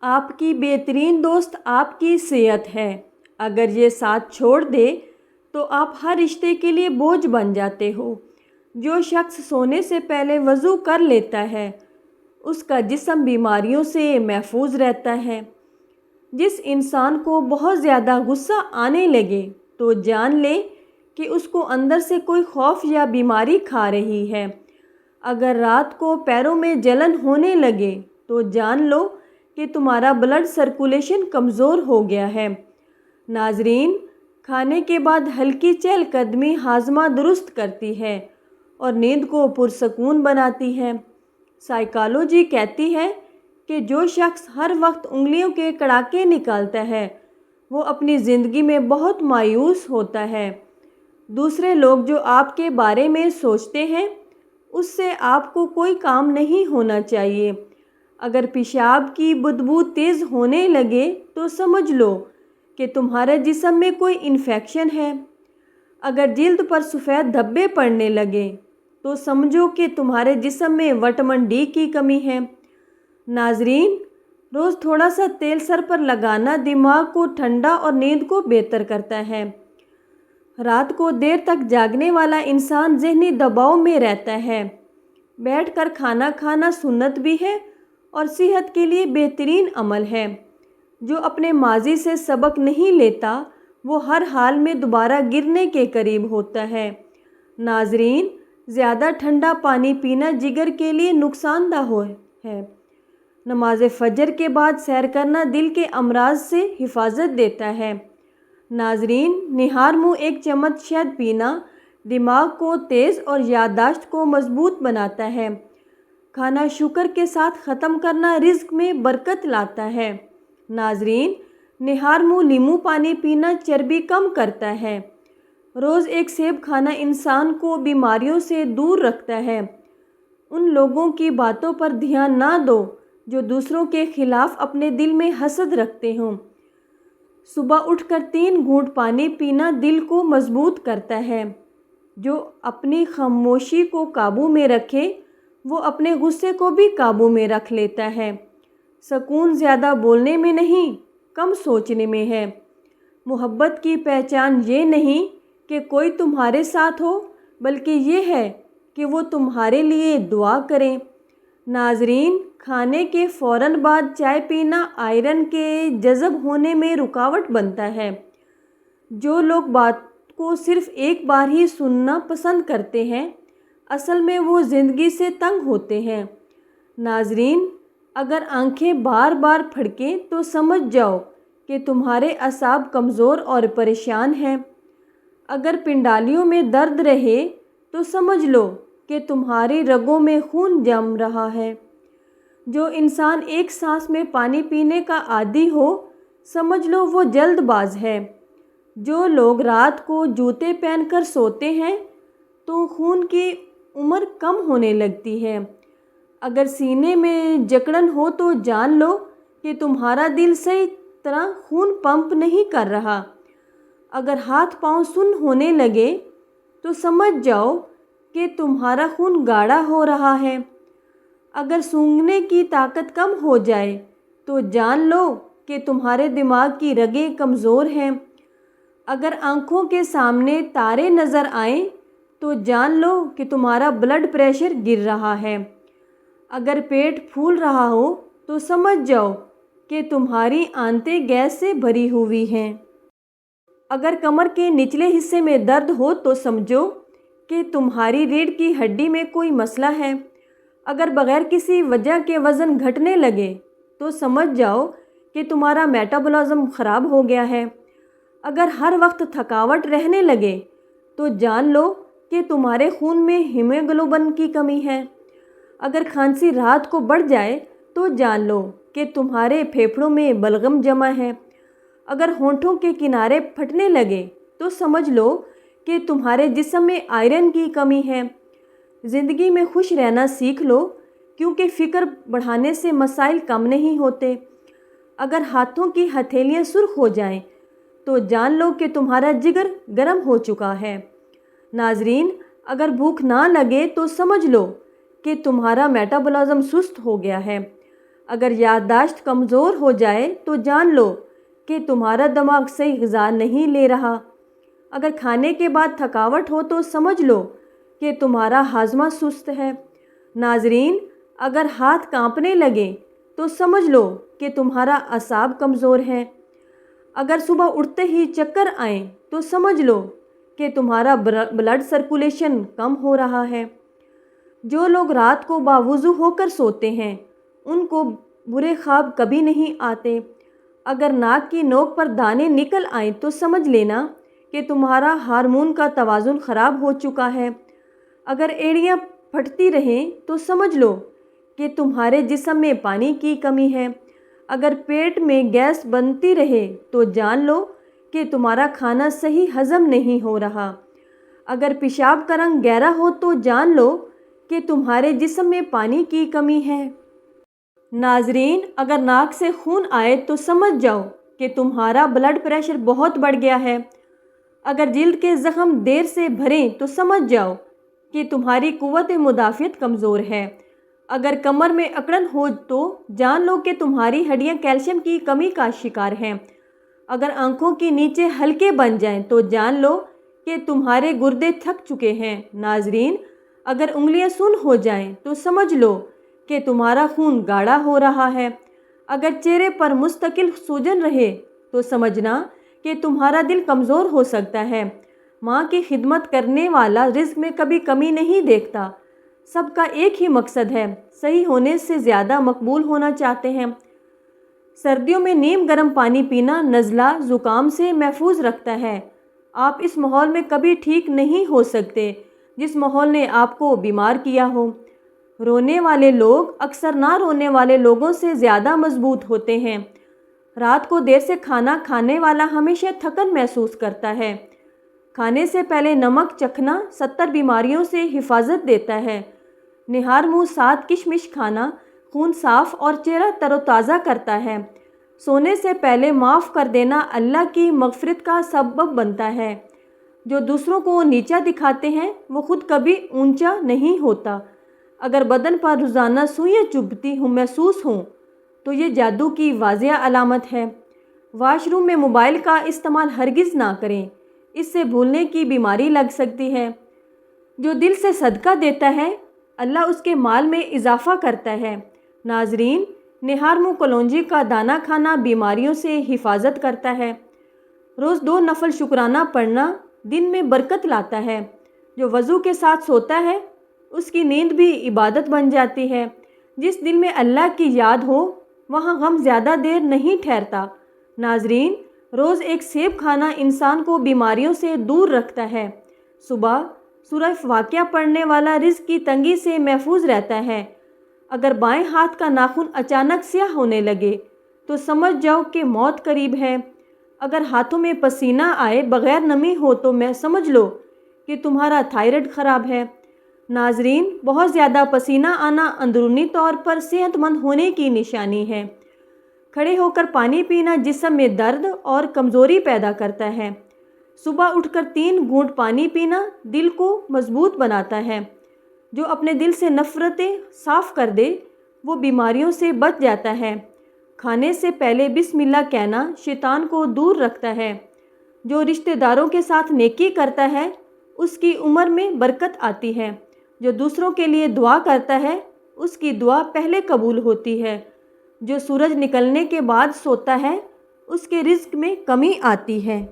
آپ کی بہترین دوست آپ کی صحت ہے۔ اگر یہ ساتھ چھوڑ دے تو آپ ہر رشتے کے لیے بوجھ بن جاتے ہو۔ جو شخص سونے سے پہلے وضو کر لیتا ہے اس کا جسم بیماریوں سے محفوظ رہتا ہے۔ جس انسان کو بہت زیادہ غصہ آنے لگے تو جان لے کہ اس کو اندر سے کوئی خوف یا بیماری کھا رہی ہے۔ اگر رات کو پیروں میں جلن ہونے لگے تو جان لو کہ تمہارا بلڈ سرکولیشن کمزور ہو گیا ہے۔ ناظرین، کھانے کے بعد ہلکی چہل قدمی ہاضمہ درست کرتی ہے اور نیند کو پرسکون بناتی ہے۔ سائیکالوجی کہتی ہے کہ جو شخص ہر وقت انگلیوں کے کڑاکے نکالتا ہے وہ اپنی زندگی میں بہت مایوس ہوتا ہے۔ دوسرے لوگ جو آپ کے بارے میں سوچتے ہیں اس سے آپ کو کوئی کام نہیں ہونا چاہیے۔ اگر پیشاب کی بدبو تیز ہونے لگے تو سمجھ لو کہ تمہارے جسم میں کوئی انفیکشن ہے۔ اگر جلد پر سفید دھبے پڑنے لگے تو سمجھو کہ تمہارے جسم میں وٹامن ڈی کی کمی ہے۔ ناظرین، روز تھوڑا سا تیل سر پر لگانا دماغ کو ٹھنڈا اور نیند کو بہتر کرتا ہے۔ رات کو دیر تک جاگنے والا انسان ذہنی دباؤ میں رہتا ہے۔ بیٹھ کر کھانا کھانا سنت بھی ہے اور صحت کے لیے بہترین عمل ہے۔ جو اپنے ماضی سے سبق نہیں لیتا وہ ہر حال میں دوبارہ گرنے کے قریب ہوتا ہے۔ ناظرین، زیادہ ٹھنڈا پانی پینا جگر کے لیے نقصان دہ ہے۔ نماز فجر کے بعد سیر کرنا دل کے امراض سے حفاظت دیتا ہے۔ ناظرین، نہار منہ ایک چمچ شہد پینا دماغ کو تیز اور یادداشت کو مضبوط بناتا ہے۔ کھانا شکر کے ساتھ ختم کرنا رزق میں برکت لاتا ہے۔ ناظرین، نہار منہ لیموں پانی پینا چربی کم کرتا ہے۔ روز ایک سیب کھانا انسان کو بیماریوں سے دور رکھتا ہے۔ ان لوگوں کی باتوں پر دھیان نہ دو جو دوسروں کے خلاف اپنے دل میں حسد رکھتے ہوں۔ صبح اٹھ کر 3 گھونٹ پانی پینا دل کو مضبوط کرتا ہے۔ جو اپنی خاموشی کو قابو میں رکھے وہ اپنے غصے کو بھی قابو میں رکھ لیتا ہے۔ سکون زیادہ بولنے میں نہیں، کم سوچنے میں ہے۔ محبت کی پہچان یہ نہیں کہ کوئی تمہارے ساتھ ہو بلکہ یہ ہے کہ وہ تمہارے لیے دعا کریں۔ ناظرین، کھانے کے فوراً بعد چائے پینا آئرن کے جذب ہونے میں رکاوٹ بنتا ہے۔ جو لوگ بات کو صرف ایک بار ہی سننا پسند کرتے ہیں اصل میں وہ زندگی سے تنگ ہوتے ہیں۔ ناظرین، اگر آنکھیں بار بار پھڑکیں تو سمجھ جاؤ کہ تمہارے اعصاب کمزور اور پریشان ہیں۔ اگر پنڈالیوں میں درد رہے تو سمجھ لو کہ تمہاری رگوں میں خون جم رہا ہے۔ جو انسان ایک سانس میں پانی پینے کا عادی ہو سمجھ لو وہ جلد باز ہے۔ جو لوگ رات کو جوتے پہن کر سوتے ہیں تو خون کی عمر کم ہونے لگتی ہے۔ اگر سینے میں جکڑن ہو تو جان لو کہ تمہارا دل صحیح طرح خون پمپ نہیں کر رہا۔ اگر ہاتھ پاؤں سن ہونے لگے تو سمجھ جاؤ کہ تمہارا خون گاڑھا ہو رہا ہے۔ اگر سونگھنے کی طاقت کم ہو جائے تو جان لو کہ تمہارے دماغ کی رگیں کمزور ہیں۔ اگر آنکھوں کے سامنے تارے نظر آئیں تو جان لو کہ تمہارا بلڈ پریشر گر رہا ہے۔ اگر پیٹ پھول رہا ہو تو سمجھ جاؤ کہ تمہاری آنتیں گیس سے بھری ہوئی ہیں۔ اگر کمر کے نچلے حصے میں درد ہو تو سمجھو کہ تمہاری ریڑھ کی ہڈی میں کوئی مسئلہ ہے۔ اگر بغیر کسی وجہ کے وزن گھٹنے لگے تو سمجھ جاؤ کہ تمہارا میٹابولزم خراب ہو گیا ہے۔ اگر ہر وقت تھکاوٹ رہنے لگے تو جان لو کہ تمہارے خون میں ہیموگلوبن کی کمی ہے۔ اگر کھانسی رات کو بڑھ جائے تو جان لو کہ تمہارے پھیپھڑوں میں بلغم جمع ہے۔ اگر ہونٹوں کے کنارے پھٹنے لگے تو سمجھ لو کہ تمہارے جسم میں آئرن کی کمی ہے۔ زندگی میں خوش رہنا سیکھ لو کیونکہ فکر بڑھانے سے مسائل کم نہیں ہوتے۔ اگر ہاتھوں کی ہتھیلیاں سرخ ہو جائیں تو جان لو کہ تمہارا جگر گرم ہو چکا ہے۔ ناظرین، اگر بھوک نہ لگے تو سمجھ لو کہ تمہارا میٹابولزم سست ہو گیا ہے۔ اگر یادداشت کمزور ہو جائے تو جان لو کہ تمہارا دماغ صحیح غذا نہیں لے رہا۔ اگر کھانے کے بعد تھکاوٹ ہو تو سمجھ لو کہ تمہارا ہاضمہ سست ہے۔ ناظرین، اگر ہاتھ کانپنے لگیں تو سمجھ لو کہ تمہارا اعصاب کمزور ہے۔ اگر صبح اٹھتے ہی چکر آئیں تو سمجھ لو کہ تمہارا بلڈ سرکولیشن کم ہو رہا ہے۔ جو لوگ رات کو باوضو ہو کر سوتے ہیں ان کو برے خواب کبھی نہیں آتے۔ اگر ناک کی نوک پر دانے نکل آئیں تو سمجھ لینا کہ تمہارا ہارمون کا توازن خراب ہو چکا ہے۔ اگر ایڑیاں پھٹتی رہیں تو سمجھ لو کہ تمہارے جسم میں پانی کی کمی ہے۔ اگر پیٹ میں گیس بنتی رہے تو جان لو کہ تمہارا کھانا صحیح ہضم نہیں ہو رہا۔ اگر پیشاب کا رنگ گہرا ہو تو جان لو کہ تمہارے جسم میں پانی کی کمی ہے۔ ناظرین، اگر ناک سے خون آئے تو سمجھ جاؤ کہ تمہارا بلڈ پریشر بہت بڑھ گیا ہے۔ اگر جلد کے زخم دیر سے بھریں تو سمجھ جاؤ کہ تمہاری قوت مدافعت کمزور ہے۔ اگر کمر میں اکڑن ہو تو جان لو کہ تمہاری ہڈیاں کیلشیم کی کمی کا شکار ہیں۔ اگر آنکھوں کے نیچے ہلکے بن جائیں تو جان لو کہ تمہارے گردے تھک چکے ہیں۔ ناظرین، اگر انگلیاں سن ہو جائیں تو سمجھ لو کہ تمہارا خون گاڑھا ہو رہا ہے۔ اگر چہرے پر مستقل سوجن رہے تو سمجھنا کہ تمہارا دل کمزور ہو سکتا ہے۔ ماں کی خدمت کرنے والا رزق میں کبھی کمی نہیں دیکھتا۔ سب کا ایک ہی مقصد ہے، صحیح ہونے سے زیادہ مقبول ہونا چاہتے ہیں۔ سردیوں میں نیم گرم پانی پینا نزلہ زکام سے محفوظ رکھتا ہے۔ آپ اس ماحول میں کبھی ٹھیک نہیں ہو سکتے جس ماحول نے آپ کو بیمار کیا ہو۔ رونے والے لوگ اکثر نہ رونے والے لوگوں سے زیادہ مضبوط ہوتے ہیں۔ رات کو دیر سے کھانا کھانے والا ہمیشہ تھکن محسوس کرتا ہے۔ کھانے سے پہلے نمک چکھنا 70 بیماریوں سے حفاظت دیتا ہے۔ نہار منہ ساتھ کشمش کھانا خون صاف اور چہرہ تر و تازہ کرتا ہے۔ سونے سے پہلے معاف کر دینا اللہ کی مغفرت کا سبب بنتا ہے۔ جو دوسروں کو نیچا دکھاتے ہیں وہ خود کبھی اونچا نہیں ہوتا۔ اگر بدن پر روزانہ سوئیاں چبھتی محسوس ہوں تو یہ جادو کی واضح علامت ہے۔ واش روم میں موبائل کا استعمال ہرگز نہ کریں، اس سے بھولنے کی بیماری لگ سکتی ہے۔ جو دل سے صدقہ دیتا ہے اللہ اس کے مال میں اضافہ کرتا ہے۔ ناظرین، نہار منہ کلونجی کا دانہ کھانا بیماریوں سے حفاظت کرتا ہے۔ روز 2 نفل شکرانہ پڑھنا دن میں برکت لاتا ہے۔ جو وضو کے ساتھ سوتا ہے اس کی نیند بھی عبادت بن جاتی ہے۔ جس دل میں اللہ کی یاد ہو وہاں غم زیادہ دیر نہیں ٹھہرتا۔ ناظرین، روز 1 سیب کھانا انسان کو بیماریوں سے دور رکھتا ہے۔ صبح سورہ واقعہ پڑھنے والا رزق کی تنگی سے محفوظ رہتا ہے۔ اگر بائیں ہاتھ کا ناخن اچانک سیاہ ہونے لگے تو سمجھ جاؤ کہ موت قریب ہے۔ اگر ہاتھوں میں پسینہ آئے بغیر نمی ہو تو سمجھ لو کہ تمہارا تھائرائیڈ خراب ہے۔ ناظرین، بہت زیادہ پسینہ آنا اندرونی طور پر صحت مند ہونے کی نشانی ہے۔ کھڑے ہو کر پانی پینا جسم میں درد اور کمزوری پیدا کرتا ہے۔ صبح اٹھ کر 3 گھونٹ پانی پینا دل کو مضبوط بناتا ہے۔ جو اپنے دل سے نفرتیں صاف کر دے وہ بیماریوں سے بچ جاتا ہے۔ کھانے سے پہلے بسم اللہ کہنا شیطان کو دور رکھتا ہے۔ جو رشتہ داروں کے ساتھ نیکی کرتا ہے اس کی عمر میں برکت آتی ہے۔ جو دوسروں کے لیے دعا کرتا ہے اس کی دعا پہلے قبول ہوتی ہے۔ جو سورج نکلنے کے بعد سوتا ہے اس کے رزق میں کمی آتی ہے۔